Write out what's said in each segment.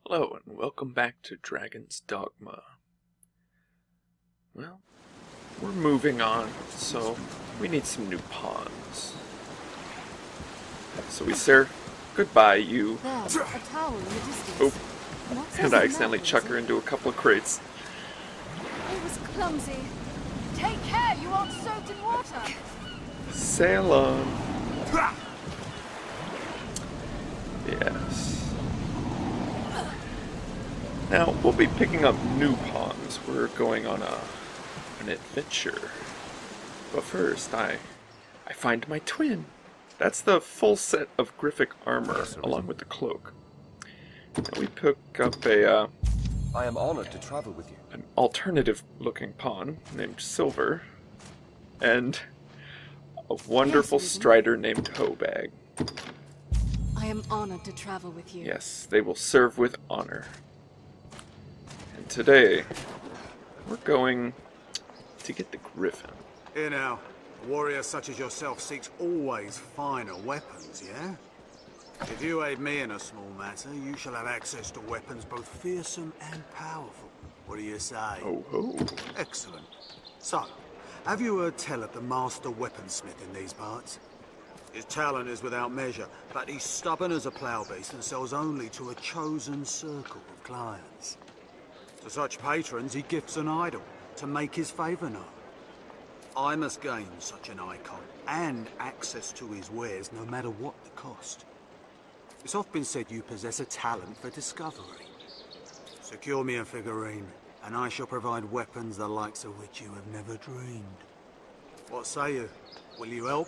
Hello and welcome back to Dragon's Dogma. Well, we're moving on, so we need some new pawns. So we say goodbye, you. There, a towel in the distance. Oh, What and is I it accidentally now, chuck her into a couple of crates. It was clumsy. Take care, you aren't soaked in water. Sail on. Yes. Now, we'll be picking up new pawns. We're going on an adventure. But first, I find my twin. That's the full set of Griffic armor, along with the cloak. And we pick up I am honored to travel with you. an alternative-looking pawn named Silver, and a wonderful strider named Hobag. I am honored to travel with you. Yes, they will serve with honor. And today, we're going to get the Griffin. Here now, a warrior such as yourself seeks always finer weapons, yeah? If you aid me in a small matter, you shall have access to weapons both fearsome and powerful. What do you say? Oh ho! Excellent. So, have you heard tell of the master weaponsmith in these parts? His talent is without measure, but he's stubborn as a plough beast and sells only to a chosen circle of clients. To such patrons, he gifts an idol to make his favour known. I must gain such an icon and access to his wares no matter what the cost. It's often been said you possess a talent for discovery. Secure me a figurine, and I shall provide weapons the likes of which you have never dreamed. What say you? Will you help?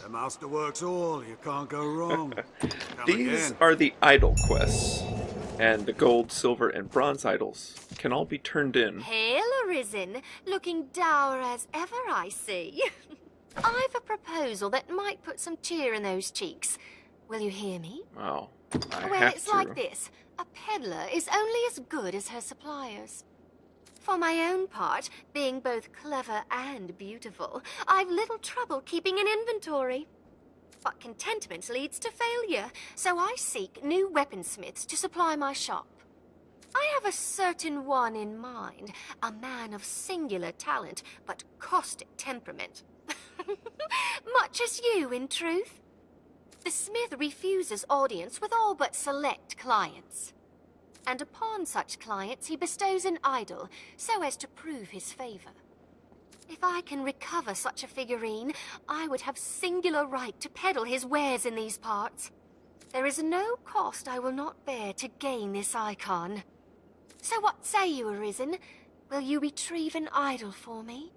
The master works all, you can't go wrong. Come These again. are the idol quests, and the gold, silver, and bronze idols can all be turned in. Hail, Arisen, looking dour as ever, I see. I've a proposal that might put some cheer in those cheeks. Will you hear me? Wow, I Well, have it's to. like this. A peddler is only as good as her suppliers. For my own part, being both clever and beautiful, I've little trouble keeping an inventory. But contentment leads to failure, so I seek new weaponsmiths to supply my shop. I have a certain one in mind, a man of singular talent, but caustic temperament. Much as you, in truth. The smith refuses audience with all but select clients. And upon such clients he bestows an idol, so as to prove his favor. If I can recover such a figurine, I would have singular right to peddle his wares in these parts. There is no cost I will not bear to gain this icon. So what say you, Arisen? Will you retrieve an idol for me?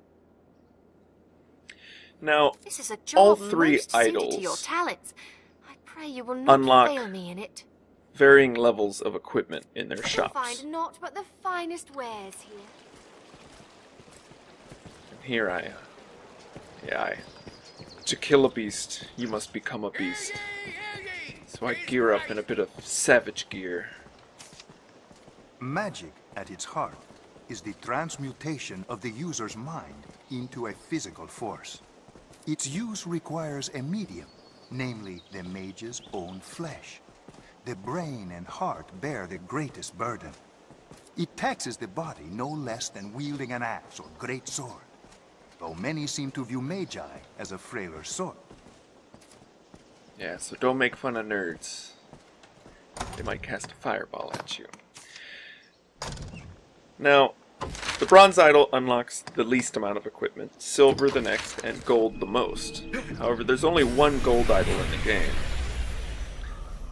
Now, This is a job all three most suited to your idols talents. I pray you will not unlock fail me in it. varying levels of equipment in their You'll shops. find naught but the finest wares here. And here to kill a beast, you must become a beast. So I gear up in a bit of savage gear. Magic, at its heart, is the transmutation of the user's mind into a physical force. Its use requires a medium, namely the mage's own flesh. The brain and heart bear the greatest burden. It taxes the body no less than wielding an axe or great sword, though many seem to view magi as a frailer sort. Yeah, so don't make fun of nerds. They might cast a fireball at you. Now, the bronze idol unlocks the least amount of equipment, silver the next, and gold the most. However, there's only one gold idol in the game.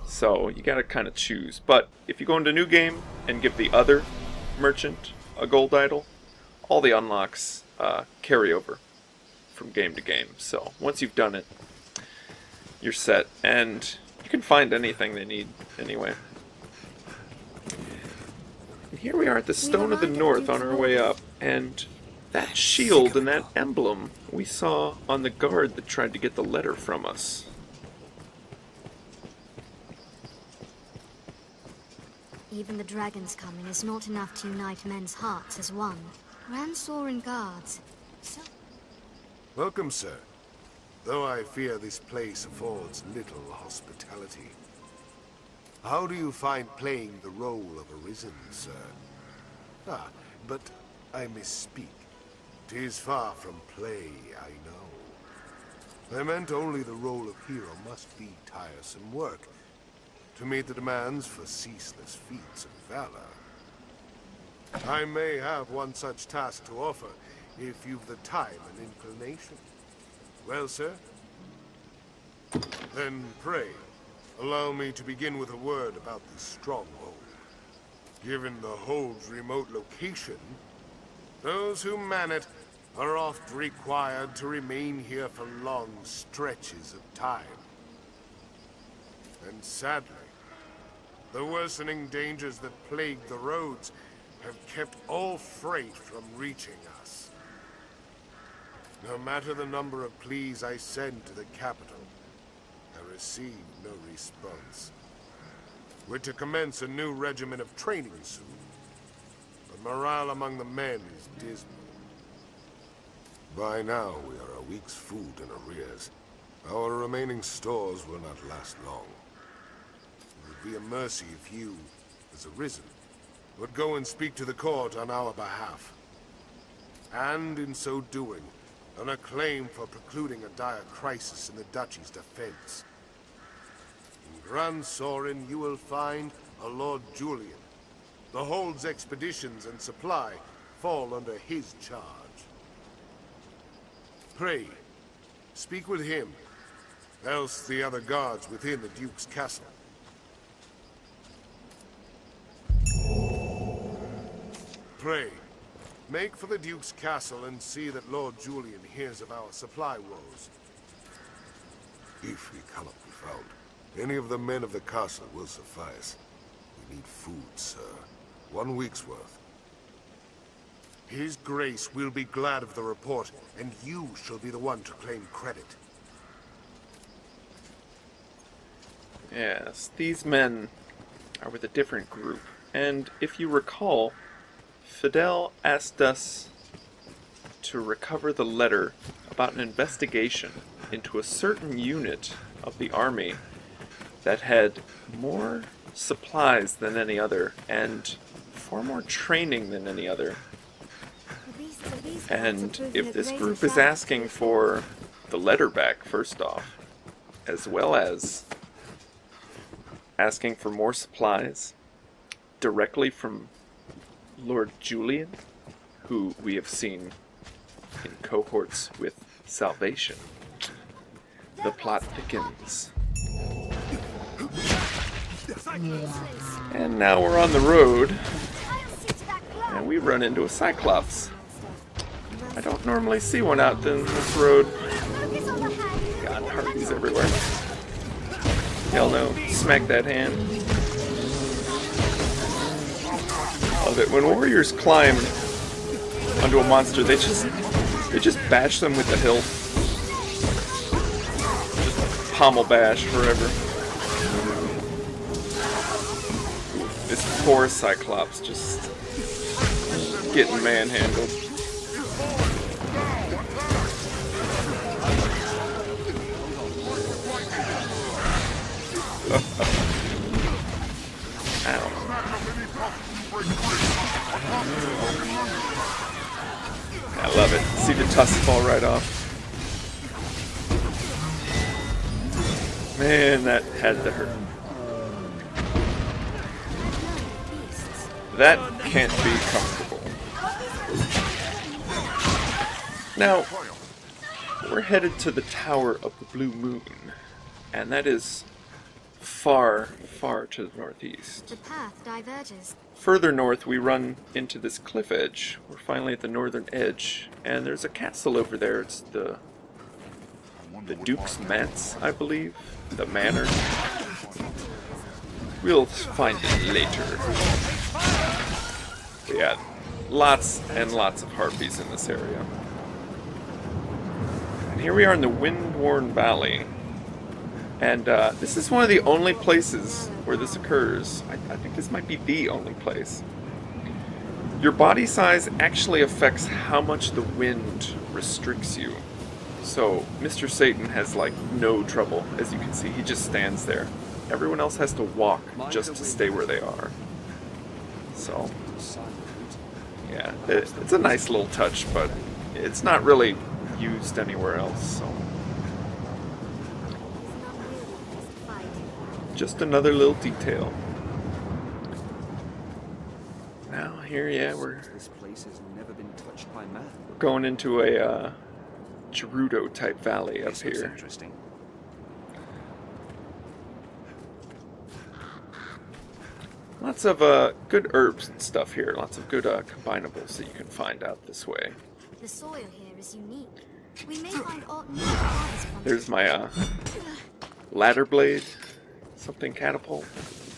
So, you gotta kind of choose. But, if you go into new game and give the other merchant a gold idol, all the unlocks carry over from game to game. So, once you've done it, you're set. And you can find anything they need anyway. And here we are at the Stone of the North on our way up. And that shield and that emblem we saw on the guard that tried to get the letter from us. Even the dragon's coming is not enough to unite men's hearts as one. Grand Sorin guards. So Welcome, sir. Though I fear this place affords little hospitality. How do you find playing the role of Arisen, sir? Ah, but I misspeak. 'Tis far from play, I know. I meant only the role of hero must be tiresome work, to meet the demands for ceaseless feats of valor. I may have one such task to offer, if you've the time and inclination. Well, sir? Then pray, allow me to begin with a word about the stronghold. Given the hold's remote location, those who man it are oft required to remain here for long stretches of time. And sadly, the worsening dangers that plague the roads have kept all freight from reaching us. No matter the number of pleas I send to the capital, I receive no response. We're to commence a new regimen of training soon, but morale among the men is dismal. By now, we are a week's food in arrears. Our remaining stores will not last long. It would be a mercy if you, as Arisen, would go and speak to the court on our behalf. And in so doing, an acclaim for precluding a dire crisis in the Duchy's defense. In Grand Sorin, you will find a Lord Julian. The Hold's expeditions and supply fall under his charge. Pray, speak with him, else the other guards within the Duke's castle. Pray, make for the Duke's castle and see that Lord Julian hears of our supply woes. If he cannot be found, any of the men of the castle will suffice. We need food, sir. 1 week's worth. His Grace will be glad of the report, and you shall be the one to claim credit. Yes, these men are with a different group, and if you recall, Fidel asked us to recover the letter about an investigation into a certain unit of the army that had more supplies than any other, and far more training than any other. And if this group is asking for the letter back, first off, as well as asking for more supplies directly from Lord Julian, who we have seen in cohorts with Salvation, the plot thickens. And now we're on the road, and we run into a Cyclops. I don't normally see one out in this road. God, harpies everywhere. Hell no. Smack that hand. Love it. When warriors climb onto a monster, they just bash them with the hilt. Just pommel bash forever. This poor Cyclops just getting manhandled. Ow. I love it. See the tusks fall right off. Man, that had to hurt. That can't be comfortable. Now, we're headed to the Tower of the Blue Moon, and that is far, far to the northeast. The path diverges. Further north, we run into this cliff edge. We're finally at the northern edge, and there's a castle over there. It's the Duke's Manse, I believe. The manor. We'll find it later. But yeah, lots and lots of harpies in this area. And here we are in the Wind-Worn Valley. And this is one of the only places where this occurs. I think this might be the only place. Your body size actually affects how much the wind restricts you. So Mr. Satan has like no trouble, as you can see. He just stands there. everyone else has to walk just to stay where they are. So, yeah, it's a nice little touch, but it's not really used anywhere else, so. Just another little detail. Now here, yeah, we're going into a Gerudo type valley up here. Lots of good herbs and stuff here. Lots of good combinables that you can find out this way. The soil here is unique. We may find aught new plants from There's my ladder blade, something catapult,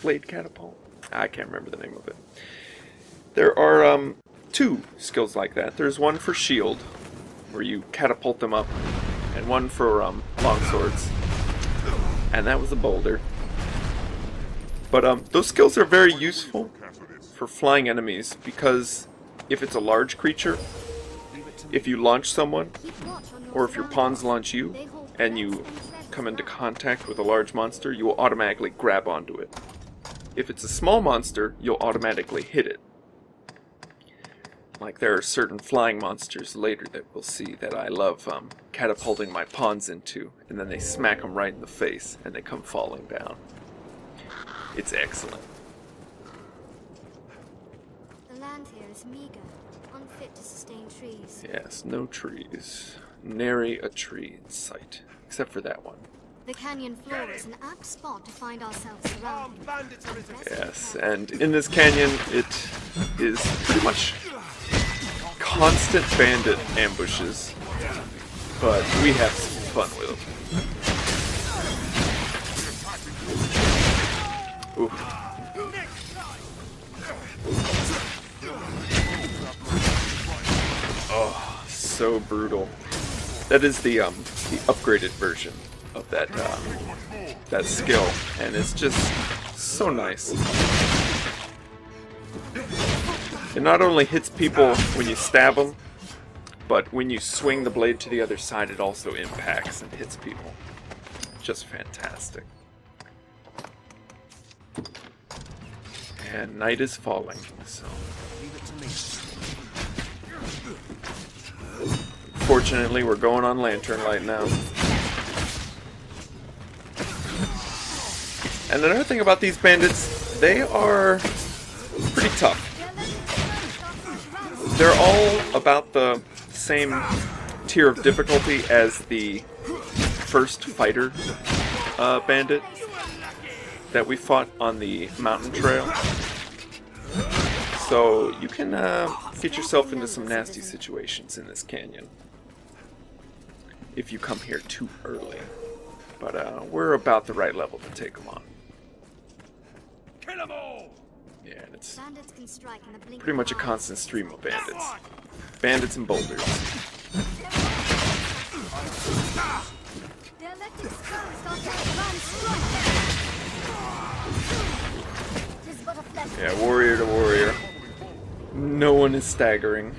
blade catapult. I can't remember the name of it. There are two skills like that. There's one for shield, where you catapult them up, and one for long swords. And that was a boulder. But those skills are very useful for flying enemies, because if it's a large creature, if you launch someone, or if your pawns launch you, and you come into contact with a large monster, you will automatically grab onto it. If it's a small monster, you'll automatically hit it. Like there are certain flying monsters later that we'll see that I love catapulting my pawns into, and then they smack them right in the face, and they come falling down. It's excellent. The land here is meager, unfit to sustain trees. Yes, no trees. Nary a tree in sight, except for that one. The canyon floor is an apt spot to find ourselves surrounded. Yes, and in this canyon, it is pretty much constant bandit ambushes, but we have some fun with them. Oof. Oh, so brutal. That is the upgraded version of that that skill, and it's just so nice. It not only hits people when you stab them, but when you swing the blade to the other side, it also impacts and hits people. Just fantastic. And night is falling, so. Fortunately, we're going on lantern light now. And another thing about these bandits, they are pretty tough. They're all about the same tier of difficulty as the first fighter bandit that we fought on the mountain trail. So you can get yourself into some nasty situations in this canyon if you come here too early. But we're about the right level to take them on. Kill them all! Yeah, and it's Bandits can strike in the blink pretty much a of an eye. constant stream of bandits. Bandits and boulders. Dialectic spells are grand strike. Tis but a flesh. Yeah, warrior to warrior. No one is staggering.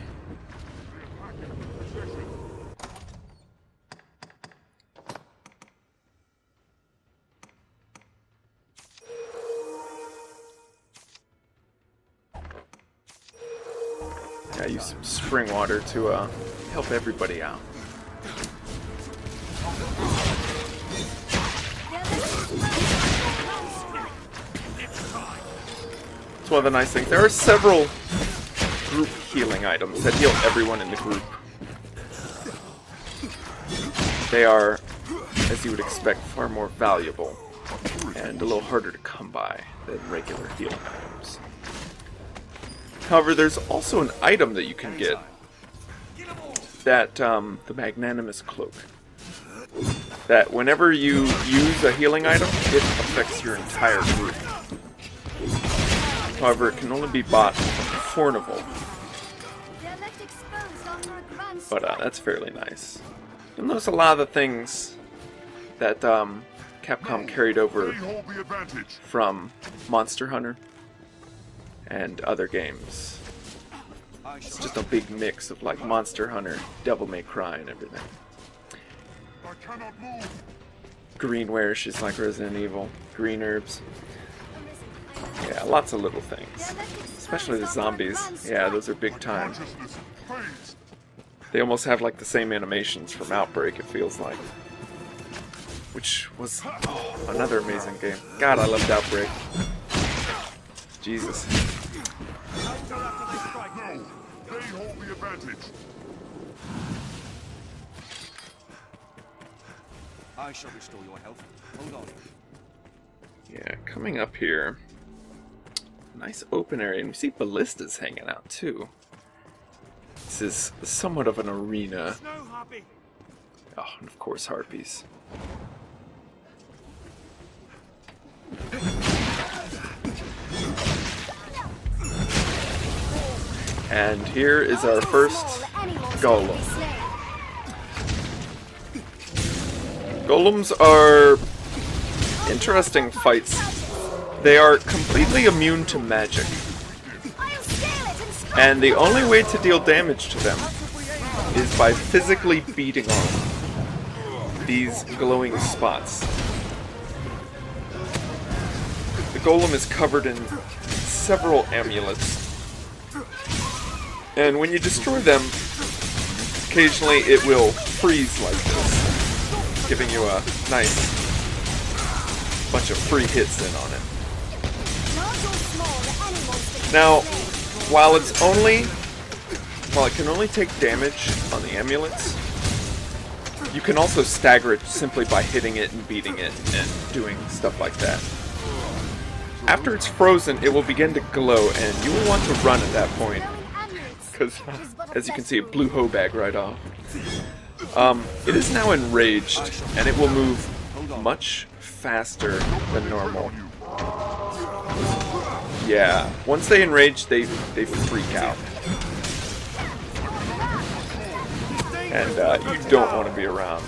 I use some spring water to help everybody out. It's one of the nice things. There are several group healing items that heal everyone in the group. They are, as you would expect, far more valuable and a little harder to come by than regular healing items. However, there's also an item that you can get, that the Magnanimous Cloak, that whenever you use a healing item, it affects your entire group. However, it can only be bought from Fornival, but that's fairly nice. You'll notice a lot of the things that Capcom carried over from Monster Hunter and other games. It's just a big mix of like Monster Hunter, Devil May Cry, and everything. greenware. She's like Resident Evil. Green herbs. Yeah, lots of little things. Especially the zombies. Yeah, those are big time. They almost have like the same animations from Outbreak, it feels like. Which was another amazing game. God, I loved Outbreak. Jesus. I shall restore your health. Hold on. Yeah, coming up here. Nice open area, and we see ballistas hanging out too. This is somewhat of an arena. Oh, and of course harpies. And here is our first golem. Golems are interesting fights. They are completely immune to magic. And the only way to deal damage to them is by physically beating on these glowing spots. The golem is covered in several amulets. And when you destroy them, occasionally it will freeze like this, giving you a nice bunch of free hits in on it. Now, while it can only take damage on the amulets, you can also stagger it simply by hitting it and beating it and doing stuff like that. After it's frozen, it will begin to glow, and you will want to run at that point, because, as you can see, it blew Hobag right off. It is now enraged, and it will move much faster than normal. Yeah, once they enrage, they freak out. And you don't want to be around.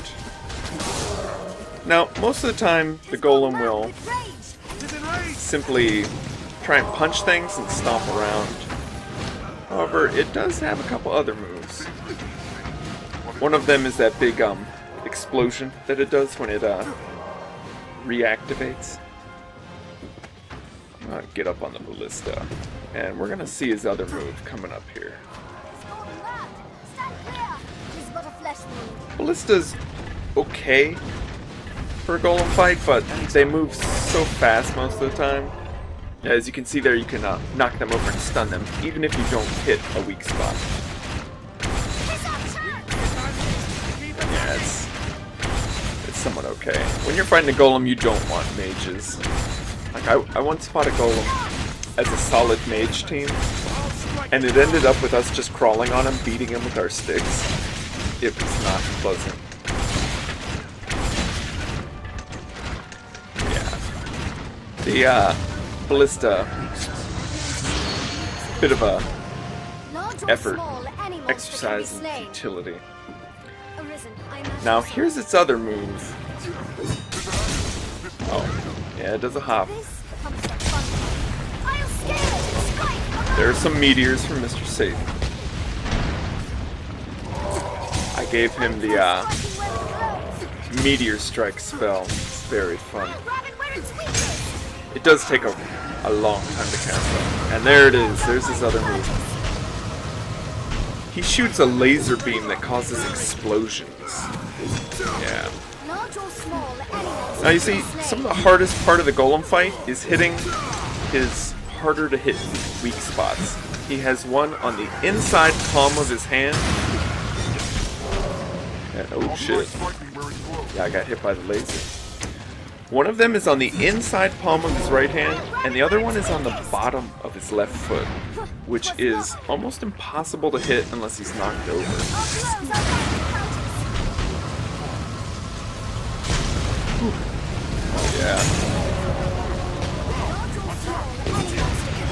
Now, most of the time, the golem will simply try and punch things and stomp around. However, it does have a couple other moves. One of them is that big explosion that it does when it reactivates. Get up on the ballista, and we're gonna see his other move coming up here. Ballista's okay for a golem fight, but they move so fast most of the time. As you can see there, you can knock them over and stun them, even if you don't hit a weak spot. Yeah, it's somewhat okay. When you're fighting a golem, you don't want mages. Like, I once fought a golem as a solid mage team, and it ended up with us just crawling on him, beating him with our sticks. It was not pleasant. Yeah. The ballista, bit of a effort, exercise in futility. Now here's its other move. Oh. Yeah, it does a hop. There are some meteors from Mr. Satan. I gave him the meteor strike spell. It's very fun. It does take a long time to cast though. And there it is. There's his other move. He shoots a laser beam that causes explosions. Yeah. Now you see, some of the hardest part of the golem fight is hitting his harder to hit weak spots. He has one on the inside palm of his hand. And, oh shit. Yeah, I got hit by the laser. One of them is on the inside palm of his right hand, and the other one is on the bottom of his left foot, which is almost impossible to hit unless he's knocked over.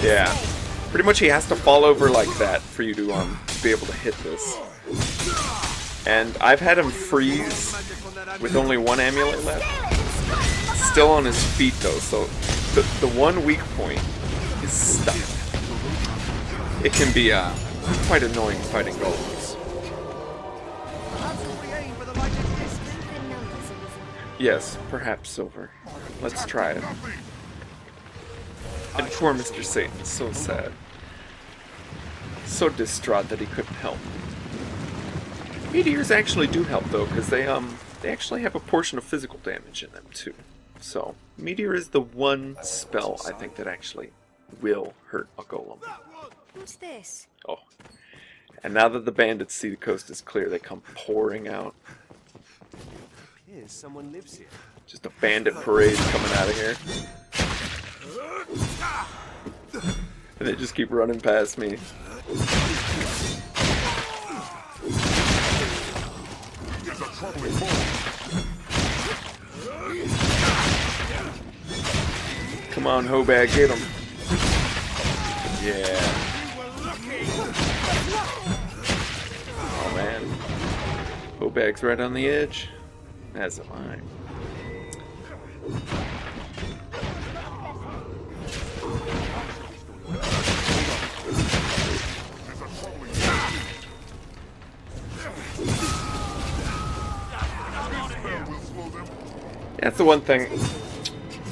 Yeah. Pretty much he has to fall over like that for you to be able to hit this. And I've had him freeze with only one amulet left. Still on his feet though, so the one weak point is stuck. It can be quite annoying fighting golems. Yes, perhaps silver. Let's try it. And poor Mr. Satan's so sad. So distraught that he couldn't help. Meteors actually do help though, because they actually have a portion of physical damage in them too. So, meteor is the one spell I think that actually will hurt a golem. What's this? Oh. And now that the bandits see the coast is clear, they come pouring out. Here's someone lives here. Just a bandit parade coming out of here. And they just keep running past me. Come on, Hobag, get him. Yeah. Oh man. Hobag's right on the edge. As am I. That's the one thing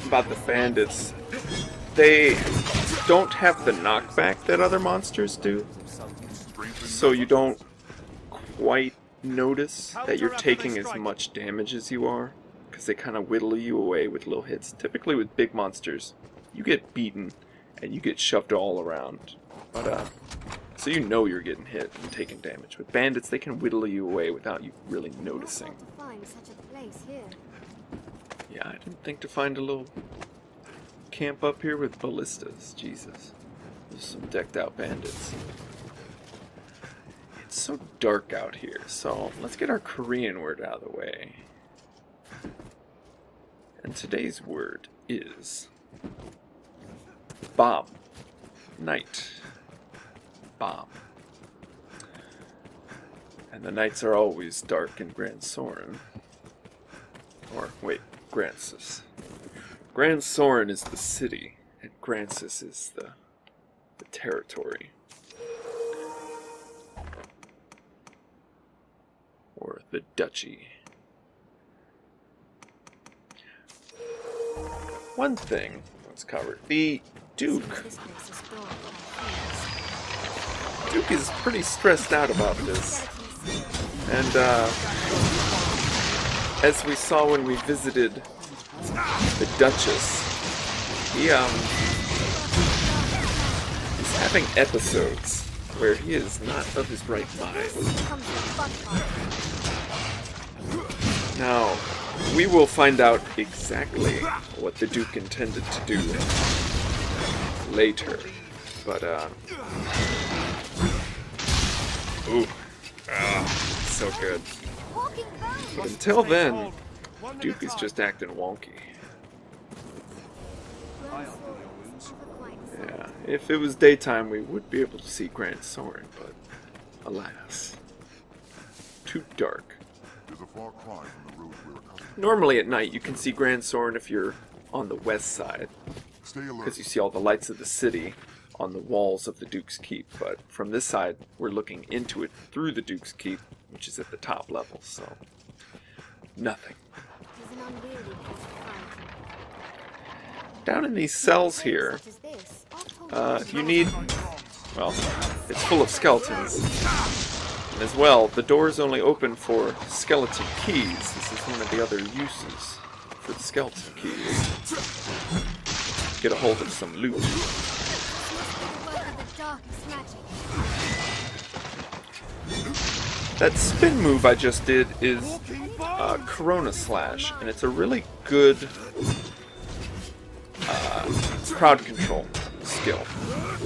about the bandits. They don't have the knockback that other monsters do. So you don't quite notice that you're taking as much damage as you are. Because they kind of whittle you away with little hits. Typically with big monsters, you get beaten and you get shoved all around. But, so you know you're getting hit and taking damage. With bandits, they can whittle you away without you really noticing. Yeah, I didn't think to find a little camp up here with ballistas. Jesus. There's some decked out bandits. It's so dark out here, so let's get our Korean word out of the way. And today's word is bahm. Night. Bahm. And the nights are always dark in Grand Soren. Or, wait, Grancis. Grand Soren is the city, and Grancis is the territory. Or the duchy. One thing was covered. The Duke. Duke is pretty stressed out about this. And, as we saw when we visited the Duchess, he's having episodes where he is not of his right mind. Now, we will find out exactly what the Duke intended to do later, but, ooh, so good. But until then, Duke is just acting wonky. Yeah, if it was daytime, we would be able to see Grand Soren, but alas, too dark. Normally at night, you can see Grand Soren if you're on the west side, because you see all the lights of the city on the walls of the Duke's Keep, but from this side, we're looking into it through the Duke's Keep, which is at the top level, so nothing. Down in these cells here, you need, well, it's full of skeletons. And as well, the doors only open for skeleton keys. This is one of the other uses for the skeleton keys. Get a hold of some loot. That spin move I just did is Corona Slash, and it's a really good crowd control skill.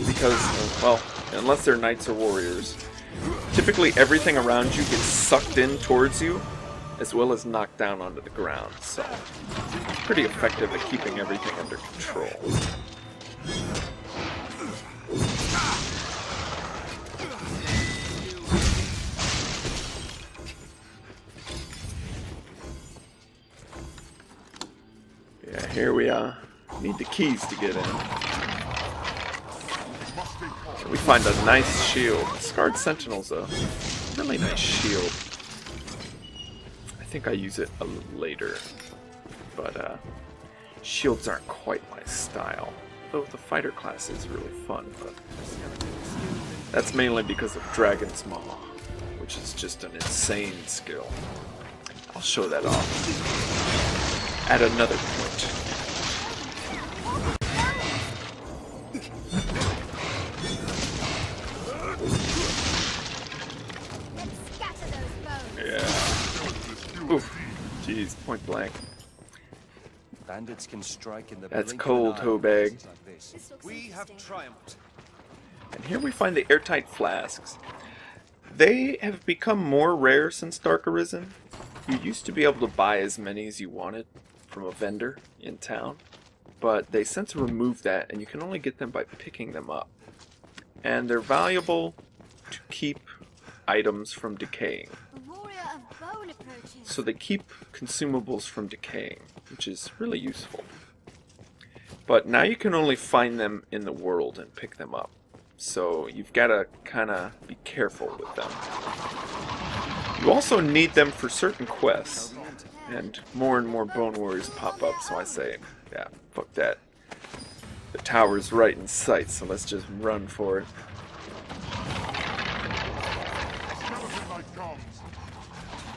Because, well, unless they're knights or warriors, typically everything around you gets sucked in towards you, as well as knocked down onto the ground, so pretty effective at keeping everything under control. Yeah, here we are. Need the keys to get in. We find a nice shield. Scarred Sentinel's a really nice shield. I think I use it a little later. but shields aren't quite my style. Though the fighter class is really fun, but that's mainly because of Dragon's Maw, which is just an insane skill. I'll show that off at another point. Yeah. Oof. Jeez, point blank. Bandits can strike in the That's blink of cold, an eye Hobag. on places like this. We have triumphed. And here we find the airtight flasks. They have become more rare since Dark Arisen. You used to be able to buy as many as you wanted from a vendor in town, but they since removed that, and you can only get them by picking them up. And they're valuable to keep items from decaying. So they keep consumables from decaying, which is really useful. But now you can only find them in the world and pick them up. So you've got to kind of be careful with them. You also need them for certain quests. And more bone warriors pop up, so I say, yeah, fuck that. The tower's right in sight, so let's just run for it.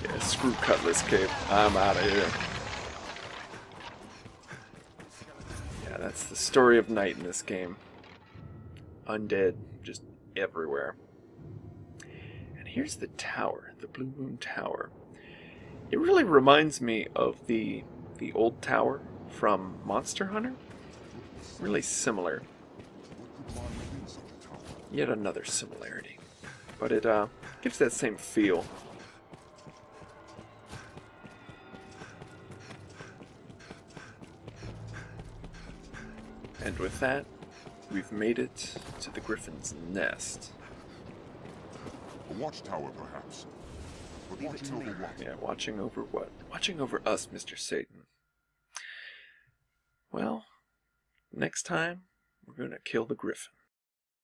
Yeah, screw Cutlass Cape. I'm out of here. Yeah, that's the story of night in this game. Undead just everywhere. And here's the tower, the Blue Moon Tower. It really reminds me of the old tower from Monster Hunter. Really similar. Yet another similarity. But it gives that same feel. And with that, we've made it to the Griffin's nest. A watchtower, perhaps. But watching over what? Yeah, watching over what? Watching over us, Mr. Satan. Well, next time, we're gonna kill the Griffin.